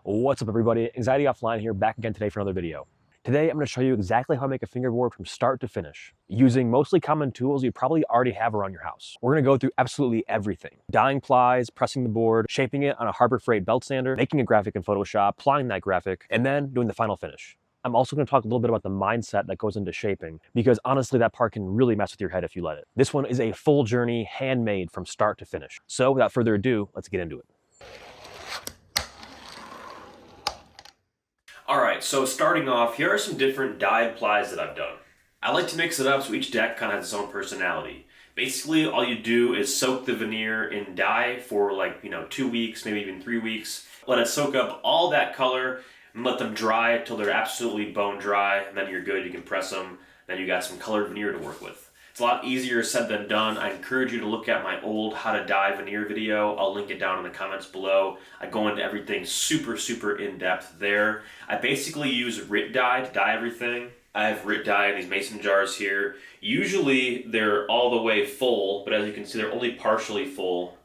What's up everybody, Anxiety Offline here, back again today for another video. Today I'm going to show you exactly how to make a fingerboard from start to finish, using mostly common tools you probably already have around your house. We're going to go through absolutely everything. Dyeing plies, pressing the board, shaping it on a Harbor Freight belt sander, making a graphic in Photoshop, applying that graphic, and then doing the final finish. I'm also going to talk a little bit about the mindset that goes into shaping, because honestly that part can really mess with your head if you let it. This one is a full journey, handmade from start to finish. So without further ado, let's get into it. Alright, so starting off, here are some different dyed plies that I've done. I like to mix it up so each deck kind of has its own personality. Basically, all you do is soak the veneer in dye for 2 weeks, maybe even 3 weeks. Let it soak up all that color and let them dry until they're absolutely bone dry, and then you're good, you can press them, then you got some colored veneer to work with. It's a lot easier said than done. I encourage you to look at my old how to dye veneer video. I'll link it down in the comments below. I go into everything super in depth there. I basically use RIT dye to dye everything. I have RIT dye in these mason jars here. Usually they're all the way full, but as you can see they're only partially full.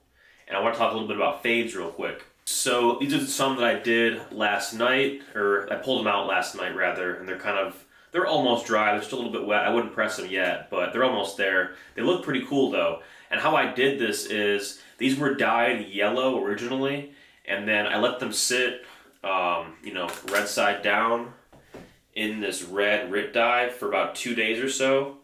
And I want to talk a little bit about fades real quick. So these are some that I did last night, or I pulled them out last night rather, and they're almost dry. They're still a little bit wet. I wouldn't press them yet, but they're almost there. They look pretty cool though. And how I did this is, these were dyed yellow originally, and then I let them sit, red side down in this red RIT dye for about 2 days or so,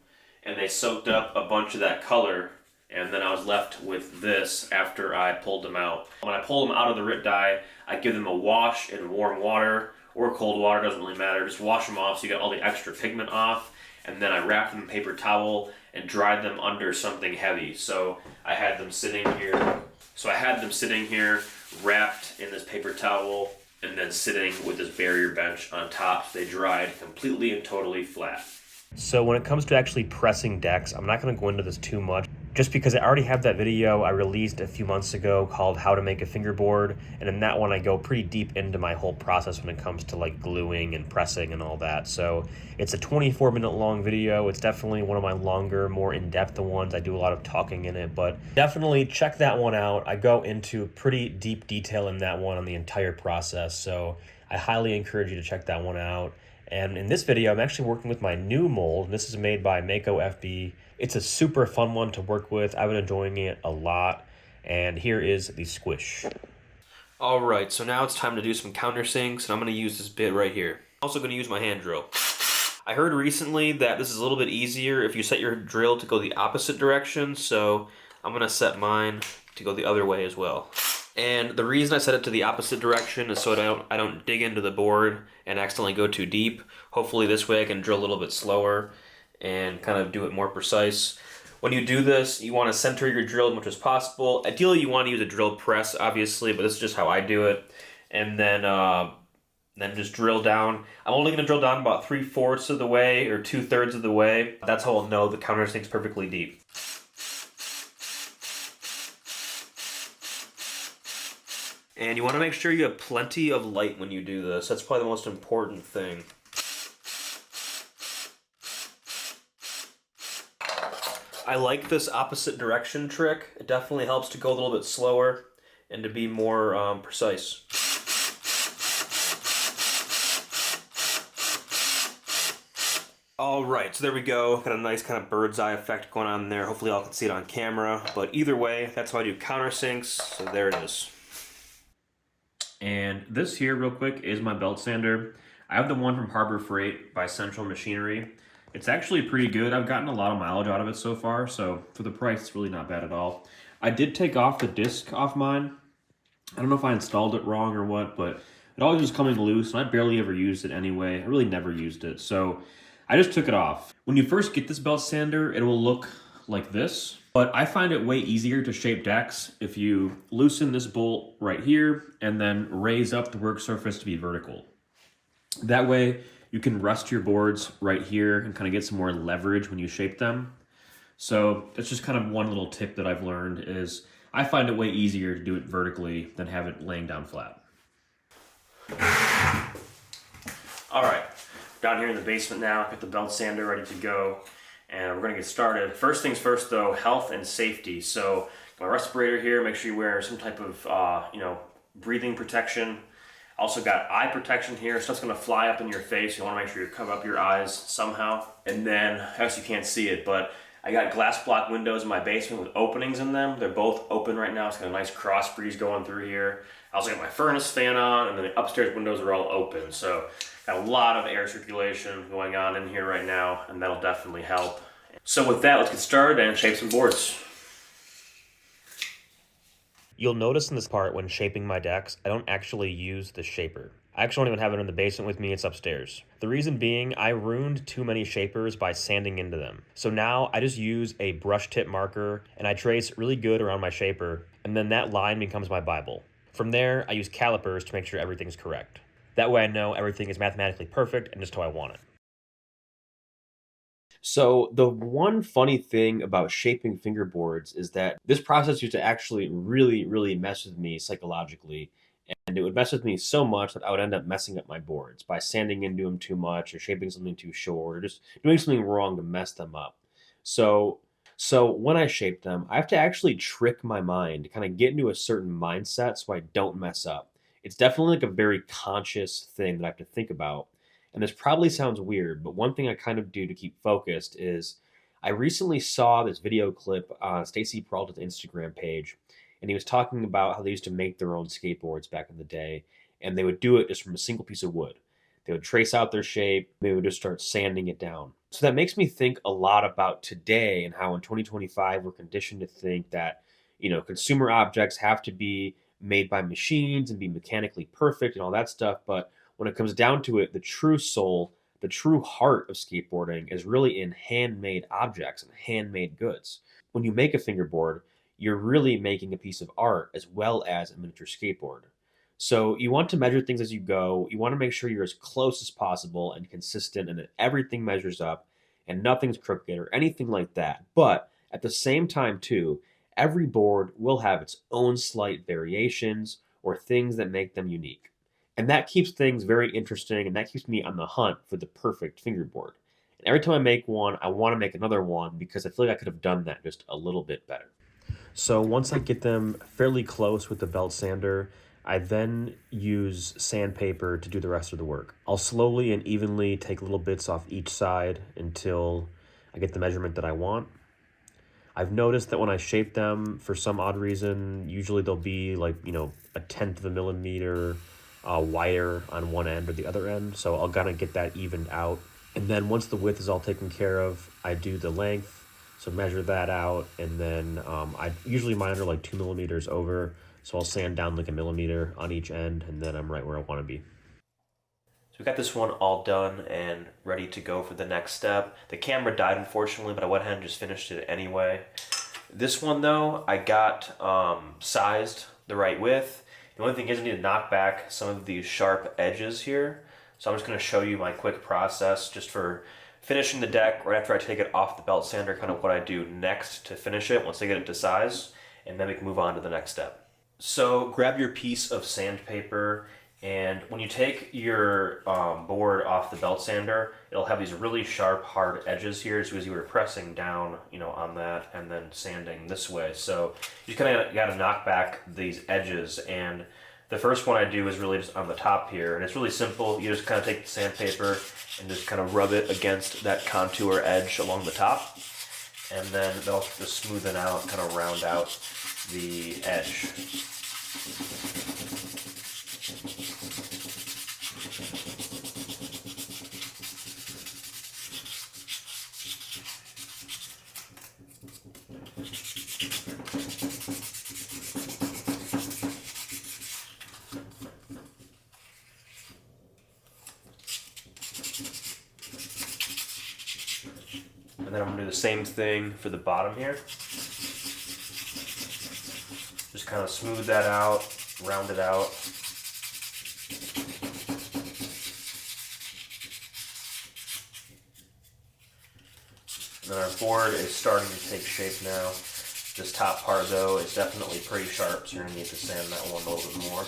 and they soaked up a bunch of that color, and then I was left with this after I pulled them out. When I pull them out of the RIT dye, I give them a wash in warm water, or cold water, doesn't really matter. Just wash them off so you get all the extra pigment off, and then I wrapped them in paper towel and dried them under something heavy. So I had them sitting here. Wrapped in this paper towel, and then sitting with this barrier bench on top. They dried completely and totally flat. So when it comes to actually pressing decks, I'm not going to go into this too much, just because I already have that video I released a few months ago called How to Make a Fingerboard, and in that one I go pretty deep into my whole process when it comes to like gluing and pressing and all that. So it's a 24-minute long video. It's definitely one of my longer, more in-depth ones. I do a lot of talking in it, but definitely check that one out. I go into pretty deep detail in that one on the entire process, so I highly encourage you to check that one out. And in this video, I'm actually working with my new mold, and this is made by Mako FB. It's a super fun one to work with. I've been enjoying it a lot, and here is the squish. All right, so now it's time to do some countersinks, and I'm gonna use this bit right here. I'm also gonna use my hand drill. I heard recently that this is a little bit easier if you set your drill to go the opposite direction, so I'm gonna set mine to go the other way as well. And the reason I set it to the opposite direction is so I don't dig into the board and accidentally go too deep. Hopefully this way I can drill a little bit slower and kind of do it more precise. When you do this, you want to center your drill as much as possible. Ideally you want to use a drill press, obviously, but this is just how I do it. And then just drill down. I'm only going to drill down about 3/4 of the way or 2/3 of the way. That's how I'll know the countersink's perfectly deep. And you want to make sure you have plenty of light when you do this. That's probably the most important thing. I like this opposite direction trick. It definitely helps to go a little bit slower and to be more precise. Alright, so there we go. Got a nice kind of bird's eye effect going on there. Hopefully y'all can see it on camera. But either way, that's how I do countersinks. So there it is. And this here, real quick, is my belt sander. I have the one from Harbor Freight by Central Machinery. It's actually pretty good. I've gotten a lot of mileage out of it so far, so for the price, it's really not bad at all. I did take off the disc off mine. I don't know if I installed it wrong or what, but it always was coming loose, and I barely ever used it anyway. I really never used it, so I just took it off. When you first get this belt sander, it will look like this. But I find it way easier to shape decks if you loosen this bolt right here and then raise up the work surface to be vertical. That way you can rest your boards right here and kind of get some more leverage when you shape them. So that's just kind of one little tip that I've learned is I find it way easier to do it vertically than have it laying down flat. All right, down here in the basement now, got the belt sander ready to go. And we're going to get started. First things first though, health and safety. So my respirator here, make sure you wear some type of breathing protection. Also got eye protection here. Stuff's gonna fly up in your face. You wanna make sure you cover up your eyes somehow. And then, I guess you can't see it, but I got glass block windows in my basement with openings in them. They're both open right now. It's got a nice cross breeze going through here. I also got my furnace fan on, and then the upstairs windows are all open. So got a lot of air circulation going on in here right now, and that'll definitely help. So with that, let's get started and shape some boards. You'll notice in this part when shaping my decks, I don't actually use the shaper. I actually don't even have it in the basement with me, it's upstairs. The reason being, I ruined too many shapers by sanding into them. So now I just use a brush tip marker and I trace really good around my shaper, and then that line becomes my Bible. From there, I use calipers to make sure everything's correct. That way I know everything is mathematically perfect and just how I want it. So the one funny thing about shaping fingerboards is that this process used to actually really mess with me psychologically. And it would mess with me so much that I would end up messing up my boards by sanding into them too much or shaping something too short or just doing something wrong to mess them up. So so when I shape them, I have to actually trick my mind to kind of get into a certain mindset so I don't mess up. It's definitely like a very conscious thing that I have to think about. And this probably sounds weird, but one thing I kind of do to keep focused is I recently saw this video clip on Stacy Peralta's Instagram page, and he was talking about how they used to make their own skateboards back in the day, and they would do it just from a single piece of wood. They would trace out their shape, they would just start sanding it down. So that makes me think a lot about today and how in 2025 we're conditioned to think that, consumer objects have to be made by machines and be mechanically perfect and all that stuff. But when it comes down to it, the true soul, the true heart of skateboarding is really in handmade objects and handmade goods. When you make a fingerboard, you're really making a piece of art as well as a miniature skateboard. So you want to measure things as you go. You want to make sure you're as close as possible and consistent and that everything measures up and nothing's crooked or anything like that. But at the same time, too, every board will have its own slight variations or things that make them unique. And that keeps things very interesting and that keeps me on the hunt for the perfect fingerboard. And every time I make one, I want to make another one because I feel like I could have done that just a little bit better. So once I get them fairly close with the belt sander, I then use sandpaper to do the rest of the work. I'll slowly and evenly take little bits off each side until I get the measurement that I want. I've noticed that when I shape them, for some odd reason, usually they'll be like, a tenth of a millimeter wider on one end or the other end. So I'll kind of get that evened out. And then once the width is all taken care of, I do the length. So measure that out, and then I usually mine are like 2 millimeters over, so I'll sand down like a millimeter on each end, and then I'm right where I want to be. So we got this one all done and ready to go for the next step. The camera died unfortunately, but I went ahead and just finished it anyway. This one though, I got sized the right width. The only thing is I need to knock back some of these sharp edges here. So I'm just going to show you my quick process just for finishing the deck right after I take it off the belt sander, kind of what I do next to finish it once I get it to size, and then we can move on to the next step. So grab your piece of sandpaper, and when you take your board off the belt sander, it'll have these really sharp, hard edges here, so as you were pressing down, on that and then sanding this way. So you kind of got to knock back these edges, and the first one I do is really just on the top here, and it's really simple. You just kind of take the sandpaper and just kind of rub it against that contour edge along the top, and then that'll just smoothen out, kind of round out the edge. And then I'm going to do the same thing for the bottom here. Just kind of smooth that out, round it out. And then our board is starting to take shape now. This top part though is definitely pretty sharp, so you're going to need to sand that one a little bit more.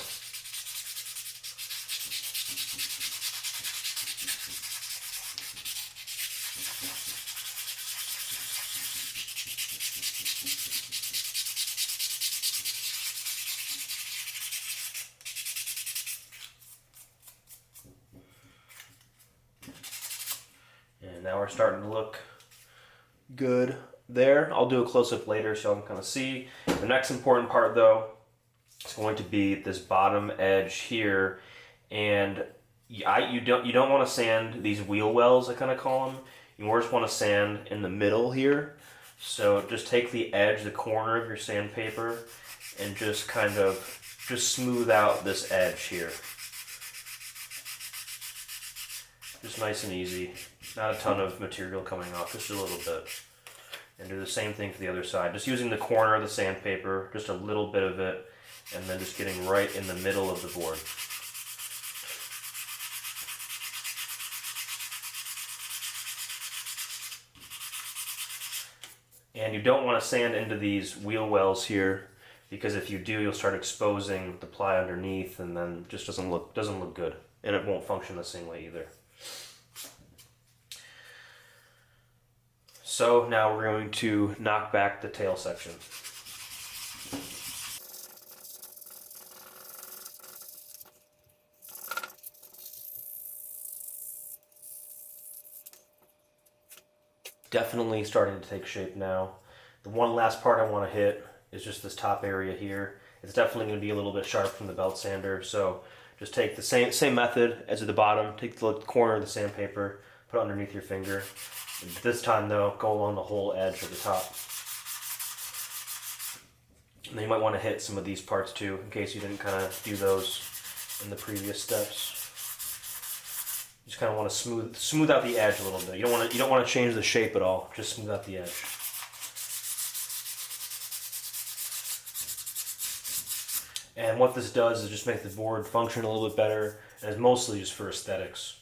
And now we're starting to look good there. I'll do a close-up later so you can kind of see. The next important part though is going to be this bottom edge here, and you don't want to sand these wheel wells, I kind of call them. You more just want to sand in the middle here. So just take the edge, the corner of your sandpaper, and just kind of smooth out this edge here. Just nice and easy. Not a ton of material coming off, just a little bit. And do the same thing for the other side. Just using the corner of the sandpaper, just a little bit of it, and then just getting right in the middle of the board. And you don't want to sand into these wheel wells here, because if you do, you'll start exposing the ply underneath, and then just doesn't look good, and it won't function the same way either. So now we're going to knock back the tail section. Definitely starting to take shape now. The one last part I want to hit is just this top area here. It's definitely going to be a little bit sharp from the belt sander, so just take the same method as at the bottom. Take the corner of the sandpaper, put it underneath your finger. This time though, go along the whole edge of the top. And then you might want to hit some of these parts too, in case you didn't kind of do those in the previous steps. You just kind of want to smooth out the edge a little bit. You don't want to change the shape at all. Just smooth out the edge. And what this does is just make the board function a little bit better, and it's mostly just for aesthetics.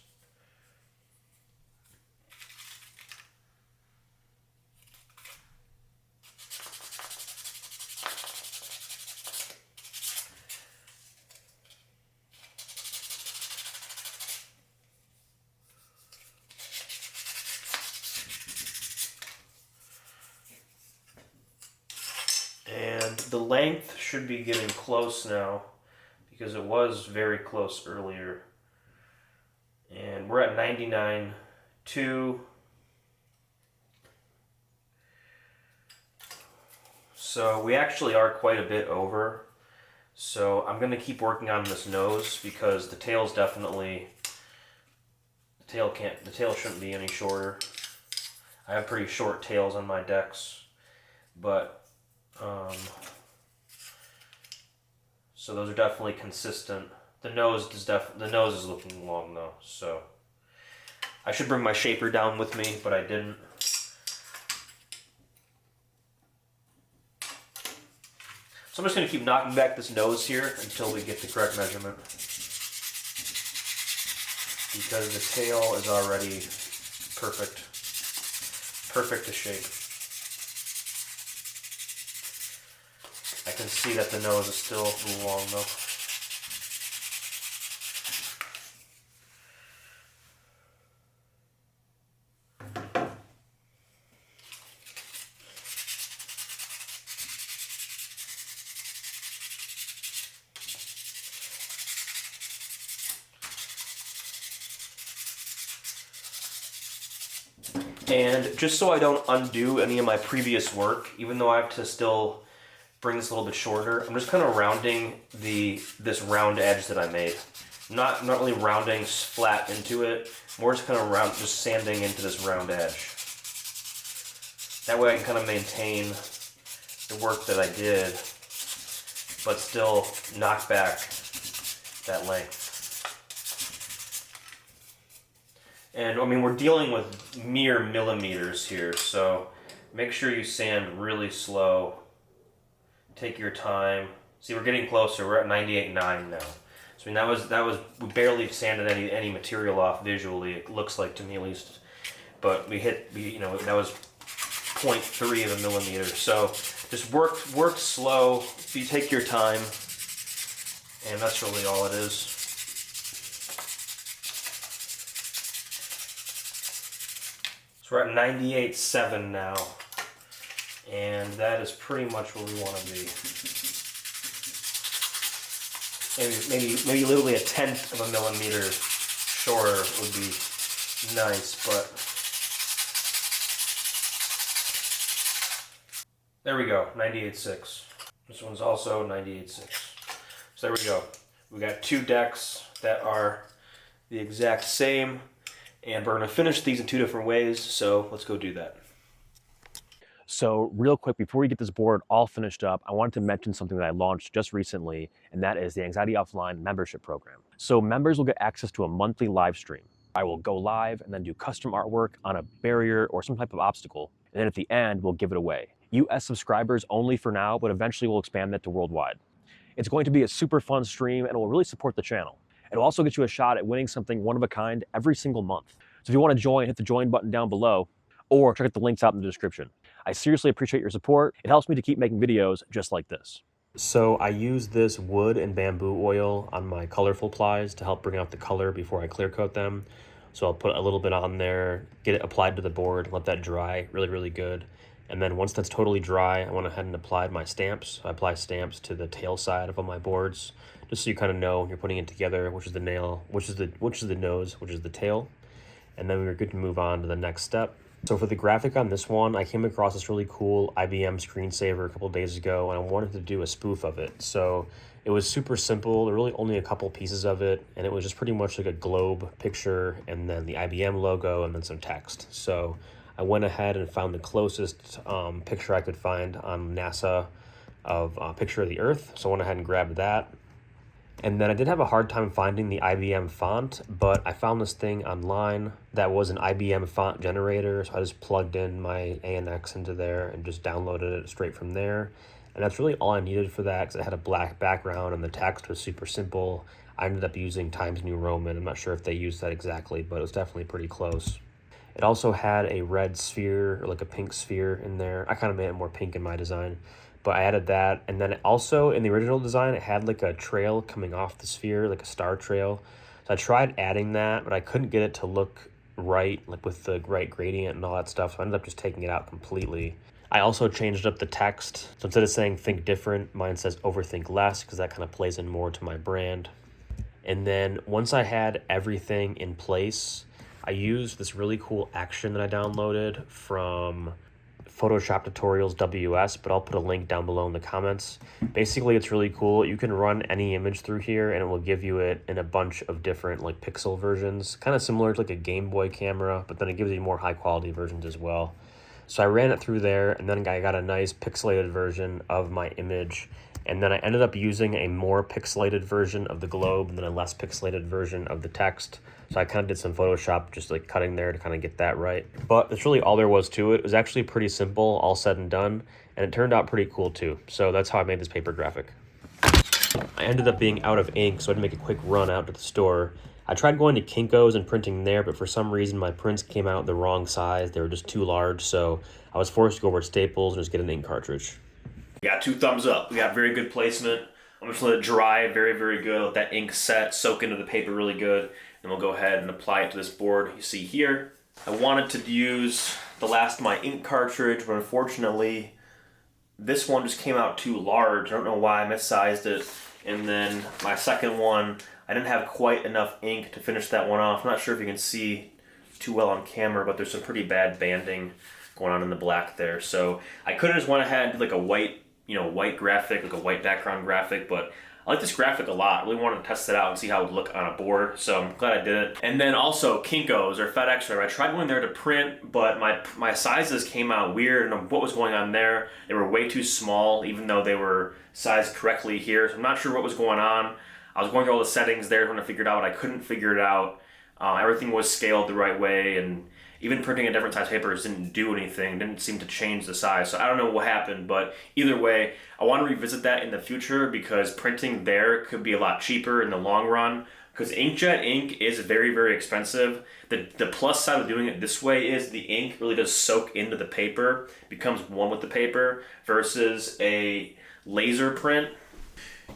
And the length should be getting close now, because it was very close earlier. And we're at 99.2. So we actually are quite a bit over. So I'm going to keep working on this nose, because the tail's definitely, the tail shouldn't be any shorter. I have pretty short tails on my decks, but so those are definitely consistent. The nose is looking long though, so I should bring my shaper down with me, but I didn't. So I'm just going to keep knocking back this nose here until we get the correct measurement, because the tail is already perfect to shape. I can see that the nose is still a little long though. And just so I don't undo any of my previous work, even though I have to still bring this a little bit shorter, I'm just kind of rounding this round edge that I made. Not really rounding flat into it, more just kind of just sanding into this round edge. That way I can kind of maintain the work that I did, but still knock back that length. And I mean, we're dealing with mere millimeters here, so make sure you sand really slow. Take your time. See, we're getting closer. We're at 98.9 now. So I mean, that was we barely sanded any material off visually. It looks like, to me at least, but that was 0.3 of a millimeter. So just work slow. You take your time, and that's really all it is. So we're at 98.7 now. And that is pretty much where we want to be. Maybe literally a tenth of a millimeter shorter would be nice, but There we go, 98.6. This one's also 98.6. So there we go. We got two decks that are the exact same, and we're gonna finish these in two different ways, so let's go do that. So real quick, before we get this board all finished up, I wanted to mention something that I launched just recently, and that is the Anxiety Offline membership program. So members will get access to a monthly live stream. I will go live and then do custom artwork on a barrier or some type of obstacle, and then at the end, we'll give it away. US subscribers only for now, but eventually we'll expand that to worldwide. It's going to be a super fun stream, and it will really support the channel. It'll also get you a shot at winning something one of a kind every single month. So if you want to join, hit the join button down below, or check out the links out in the description. I seriously appreciate your support. It helps me to keep making videos just like this. So I use this wood and bamboo oil on my colorful plies to help bring out the color before I clear coat them. So I'll put a little bit on there, get it applied to the board, let that dry really, really good. And then once that's totally dry, I went ahead and applied my stamps. I apply stamps to the tail side of all my boards, just so you kind of know when you're putting it together, which is the nail, which is the nose, which is the tail. And then we were good to move on to the next step. So for the graphic on this one, I came across this really cool IBM screensaver a couple days ago, and I wanted to do a spoof of it. So it was super simple. There were really only a couple pieces of it, and it was just pretty much like a globe picture and then the IBM logo and then some text. So I went ahead and found the closest picture I could find on NASA of a picture of the Earth. So I went ahead and grabbed that. And then I did have a hard time finding the IBM font, but I found this thing online that was an IBM font generator. So I just plugged in my ANX into there and just downloaded it straight from there. And that's really all I needed for that, because it had a black background and the text was super simple. I ended up using Times New Roman. I'm not sure if they used that exactly, but it was definitely pretty close. It also had a red sphere, or like a pink sphere in there. I kind of made it more pink in my design, but I added that. And then also in the original design, it had like a trail coming off the sphere, like a star trail. So I tried adding that, but I couldn't get it to look right, like with the right gradient and all that stuff. So I ended up just taking it out completely. I also changed up the text. So instead of saying think different, mine says overthink less, because that kind of plays in more to my brand. And then once I had everything in place, I used this really cool action that I downloaded from Photoshop Tutorials WS, but I'll put a link down below in the comments. Basically, it's really cool. You can run any image through here and it will give you it in a bunch of different like pixel versions, kind of similar to like a Game Boy camera, but then it gives you more high quality versions as well. So I ran it through there, and then I got a nice pixelated version of my image. And then I ended up using a more pixelated version of the globe and then a less pixelated version of the text. So I kind of did some Photoshop, just like cutting there to kind of get that right. But that's really all there was to it. It was actually pretty simple, all said and done. And it turned out pretty cool too. So that's how I made this paper graphic. I ended up being out of ink, so I had to make a quick run out to the store. I tried going to Kinko's and printing there, but for some reason my prints came out the wrong size. They were just too large, so I was forced to go over to Staples and just get an ink cartridge. We got 2 thumbs up. We got very good placement. I'm just gonna let it dry very, very good. Let that ink set, soak into the paper really good. And we'll go ahead and apply it to this board you see here. I wanted to use the last of my ink cartridge, but unfortunately, this one just came out too large. I don't know why I missized it. And then my second one, I didn't have quite enough ink to finish that one off. I'm not sure if you can see too well on camera, but there's some pretty bad banding going on in the black there. So I could have just went ahead and did like a white, white graphic, like a white background graphic, but I like this graphic a lot. I really wanted to test it out and see how it would look on a board, so I'm glad I did it. And then also Kinko's or FedEx, I tried going there to print, but my sizes came out weird. I don't know what was going on there. They were way too small, even though they were sized correctly here. So I'm not sure what was going on. I was going through all the settings there trying to figure it out. I couldn't figure it out. Everything was scaled the right way, and even printing a different size papers didn't do anything, didn't seem to change the size. So I don't know what happened, but either way, I want to revisit that in the future because printing there could be a lot cheaper in the long run, because inkjet ink is very, very expensive. The plus side of doing it this way is the ink really does soak into the paper, becomes one with the paper, versus a laser print.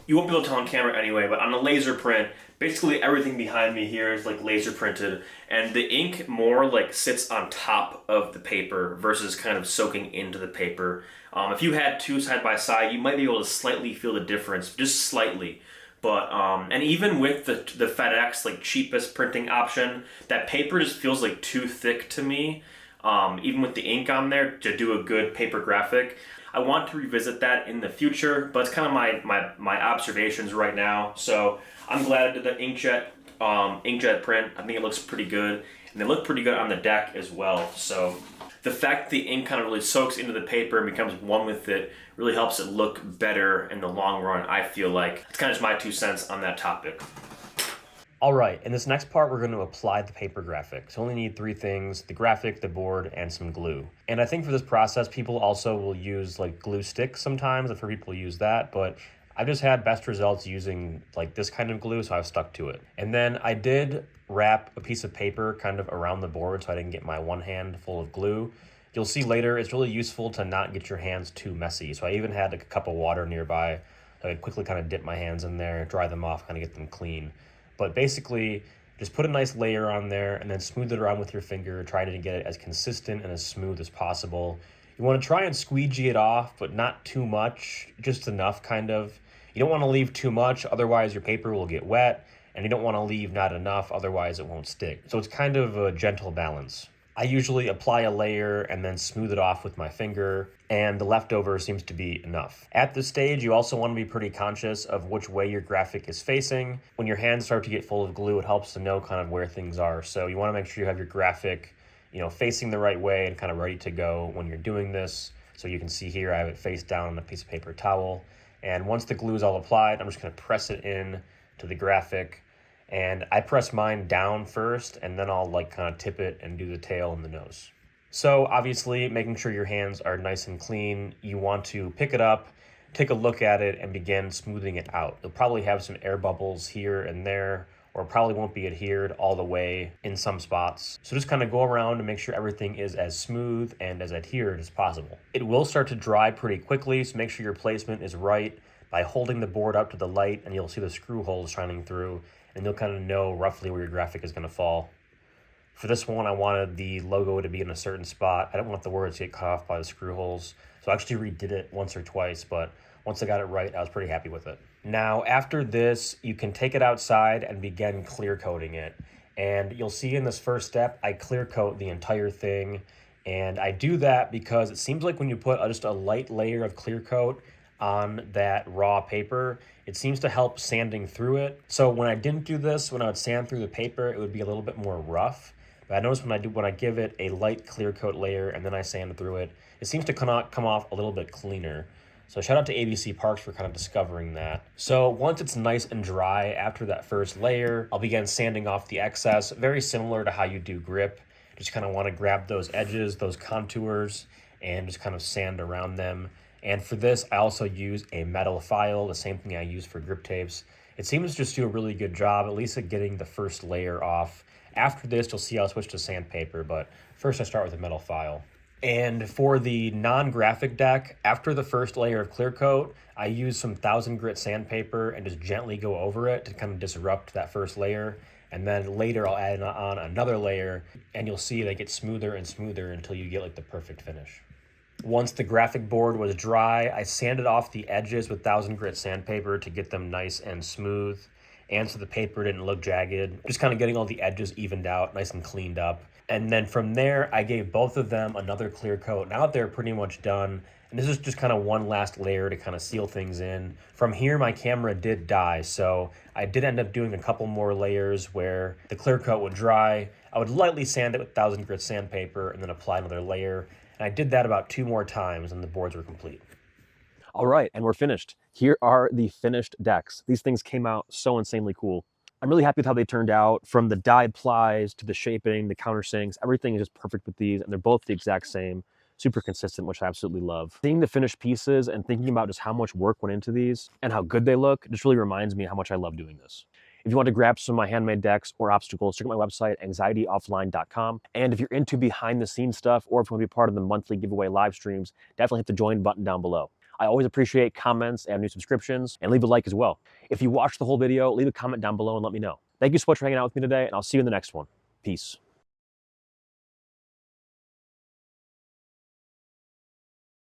You won't be able to tell on camera anyway, but on a laser print, basically everything behind me here is like laser printed, and the ink more like sits on top of the paper versus kind of soaking into the paper. If you had two side by side, you might be able to slightly feel the difference, just slightly. But and even with the FedEx like cheapest printing option, that paper just feels like too thick to me. Even with the ink on there to do a good paper graphic. I want to revisit that in the future, but it's kind of my observations right now. So I'm glad I did the inkjet print. I think it looks pretty good, and they look pretty good on the deck as well. So the fact that the ink kind of really soaks into the paper and becomes one with it really helps it look better in the long run, I feel like. It's kind of just my 2 cents on that topic. All right, in this next part, we're going to apply the paper graphic. So only need 3 things: the graphic, the board, and some glue. And I think for this process, people also will use like glue sticks sometimes. I've heard people use that, but I've just had best results using like this kind of glue, so I've stuck to it. And then I did wrap a piece of paper kind of around the board so I didn't get my one hand full of glue. You'll see later, it's really useful to not get your hands too messy. So I even had like a cup of water nearby. So I could quickly kind of dip my hands in there, dry them off, kind of get them clean. But basically, just put a nice layer on there and then smooth it around with your finger, trying to get it as consistent and as smooth as possible. You want to try and squeegee it off, but not too much, just enough kind of. You don't want to leave too much, otherwise your paper will get wet, and you don't want to leave not enough, otherwise it won't stick. So it's kind of a gentle balance. I usually apply a layer and then smooth it off with my finger, and the leftover seems to be enough. At this stage, you also want to be pretty conscious of which way your graphic is facing. When your hands start to get full of glue, it helps to know kind of where things are. So you want to make sure you have your graphic, facing the right way and kind of ready to go when you're doing this. So you can see here, I have it face down on a piece of paper towel. And once the glue is all applied, I'm just going to press it in to the graphic. And I press mine down first, and then I'll like kind of tip it and do the tail and the nose. So obviously, making sure your hands are nice and clean, you want to pick it up, take a look at it, and begin smoothing it out. You'll probably have some air bubbles here and there, or probably won't be adhered all the way in some spots. So just kind of go around and make sure everything is as smooth and as adhered as possible. It will start to dry pretty quickly, so make sure your placement is right by holding the board up to the light, and you'll see the screw holes shining through, and you'll kind of know roughly where your graphic is going to fall. For this one, I wanted the logo to be in a certain spot. I don't want the words to get cut off by the screw holes, so I actually redid it once or twice, but once I got it right, I was pretty happy with it. Now, after this, you can take it outside and begin clear coating it. And you'll see in this first step, I clear coat the entire thing. And I do that because it seems like when you put just a light layer of clear coat on that raw paper, it seems to help sanding through it. So when I didn't do this, when I would sand through the paper, it would be a little bit more rough. But I noticed when I give it a light clear coat layer and then I sand through it, it seems to come off a little bit cleaner. So shout out to ABC Parks for kind of discovering that. So once it's nice and dry after that first layer, I'll begin sanding off the excess, very similar to how you do grip. Just kind of want to grab those edges, those contours, and just kind of sand around them. And for this, I also use a metal file, the same thing I use for grip tapes. It seems to just do a really good job, at least at getting the first layer off. After this, you'll see I'll switch to sandpaper, but first I start with a metal file. And for the non-graphic deck, after the first layer of clear coat, I use some 1000 grit sandpaper and just gently go over it to kind of disrupt that first layer. And then later I'll add on another layer, and you'll see they get smoother and smoother until you get like the perfect finish. Once the graphic board was dry, I sanded off the edges with 1000 grit sandpaper to get them nice and smooth, and so the paper didn't look jagged. Just kind of getting all the edges evened out, nice and cleaned up. And then from there, I gave both of them another clear coat. Now that they're pretty much done, and this is just kind of one last layer to kind of seal things in. From here, my camera did die, so I did end up doing a couple more layers where the clear coat would dry. I would lightly sand it with 1000 grit sandpaper and then apply another layer. And I did that about 2 more times and the boards were complete. All right, and we're finished. Here are the finished decks. These things came out so insanely cool. I'm really happy with how they turned out, from the dyed plies to the shaping, the countersinks. Everything is just perfect with these, and they're both the exact same, super consistent, which I absolutely love. Seeing the finished pieces and thinking about just how much work went into these and how good they look just really reminds me how much I love doing this. If you want to grab some of my handmade decks or obstacles, check out my website, anxietyoffline.com. And if you're into behind the scenes stuff, or if you want to be part of the monthly giveaway live streams, definitely hit the join button down below. I always appreciate comments and new subscriptions, and leave a like as well. If you watched the whole video, leave a comment down below and let me know. Thank you so much for hanging out with me today, and I'll see you in the next one. Peace.